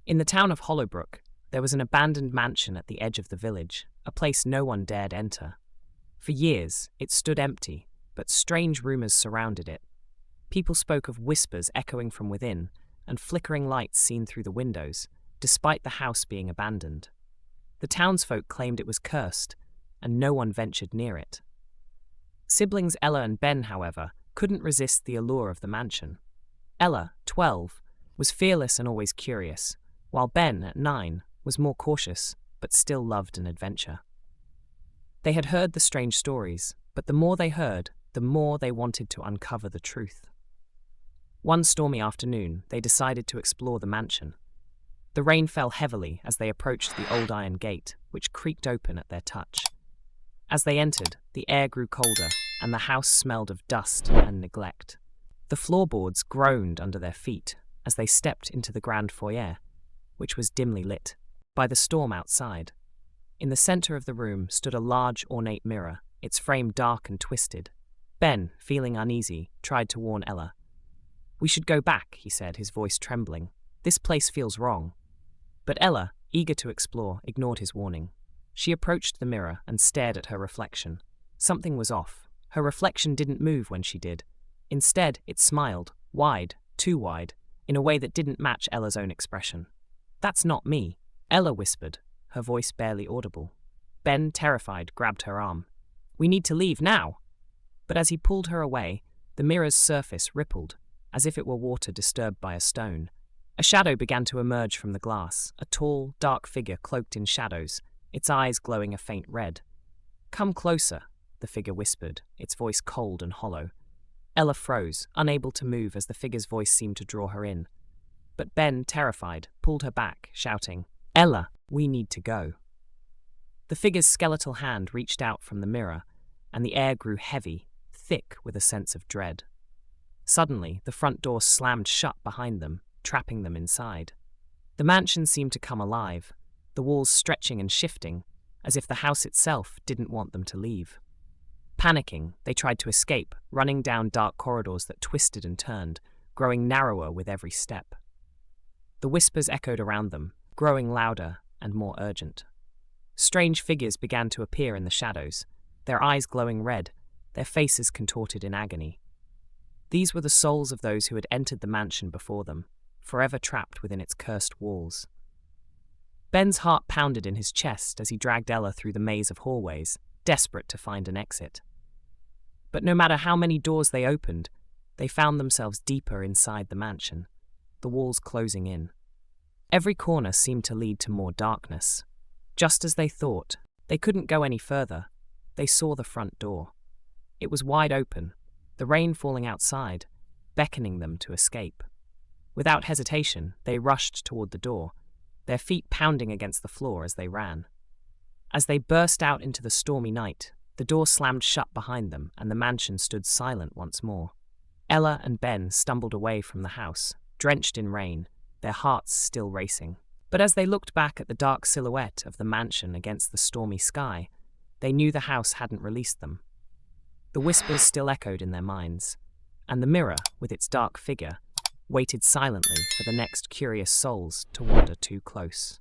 In the town of Hollowbrook, there was an abandoned mansion at the edge of the village, a place no one dared enter. For years, it stood empty, but strange rumors surrounded it. People spoke of whispers echoing from within and flickering lights seen through the windows, despite the house being abandoned. The townsfolk claimed it was cursed, and no one ventured near it. Siblings Ella and Ben, however, couldn't resist the allure of the mansion. Ella, 12, was fearless and always curious, while Ben, at 9, was more cautious, but still loved an adventure. They had heard the strange stories, but the more they heard, the more they wanted to uncover the truth. One stormy afternoon, they decided to explore the mansion. The rain fell heavily as they approached the old iron gate, which creaked open at their touch. As they entered, the air grew colder, and the house smelled of dust and neglect. The floorboards groaned under their feet as they stepped into the grand foyer, which was dimly lit by the storm outside. In the center of the room stood a large, ornate mirror, its frame dark and twisted. Ben, feeling uneasy, tried to warn Ella. "We should go back," he said, his voice trembling. "This place feels wrong." But Ella, eager to explore, ignored his warning. She approached the mirror and stared at her reflection. Something was off. Her reflection didn't move when she did. Instead, it smiled, wide, too wide, in a way that didn't match Ella's own expression. "That's not me," Ella whispered, her voice barely audible. Ben, terrified, grabbed her arm. "We need to leave now!" But as he pulled her away, the mirror's surface rippled, as if it were water disturbed by a stone. A shadow began to emerge from the glass, a tall, dark figure cloaked in shadows, its eyes glowing a faint red. "Come closer," the figure whispered, its voice cold and hollow. Ella froze, unable to move as the figure's voice seemed to draw her in. But Ben, terrified, pulled her back, shouting, "Ella, we need to go." The figure's skeletal hand reached out from the mirror, and the air grew heavy, thick with a sense of dread. Suddenly, the front door slammed shut behind them, trapping them inside. The mansion seemed to come alive, the walls stretching and shifting, as if the house itself didn't want them to leave. Panicking, they tried to escape, running down dark corridors that twisted and turned, growing narrower with every step. The whispers echoed around them, growing louder and more urgent. Strange figures began to appear in the shadows, their eyes glowing red, their faces contorted in agony. These were the souls of those who had entered the mansion before them, forever trapped within its cursed walls. Ben's heart pounded in his chest as he dragged Ella through the maze of hallways, desperate to find an exit. But no matter how many doors they opened, they found themselves deeper inside the mansion, the walls closing in. Every corner seemed to lead to more darkness. Just as they thought, they couldn't go any further. They saw the front door. It was wide open, the rain falling outside, beckoning them to escape. Without hesitation, they rushed toward the door, their feet pounding against the floor as they ran. As they burst out into the stormy night, the door slammed shut behind them and the mansion stood silent once more. Ella and Ben stumbled away from the house, drenched in rain, their hearts still racing. But as they looked back at the dark silhouette of the mansion against the stormy sky, they knew the house hadn't released them. The whispers still echoed in their minds, and the mirror, with its dark figure, waited silently for the next curious souls to wander too close.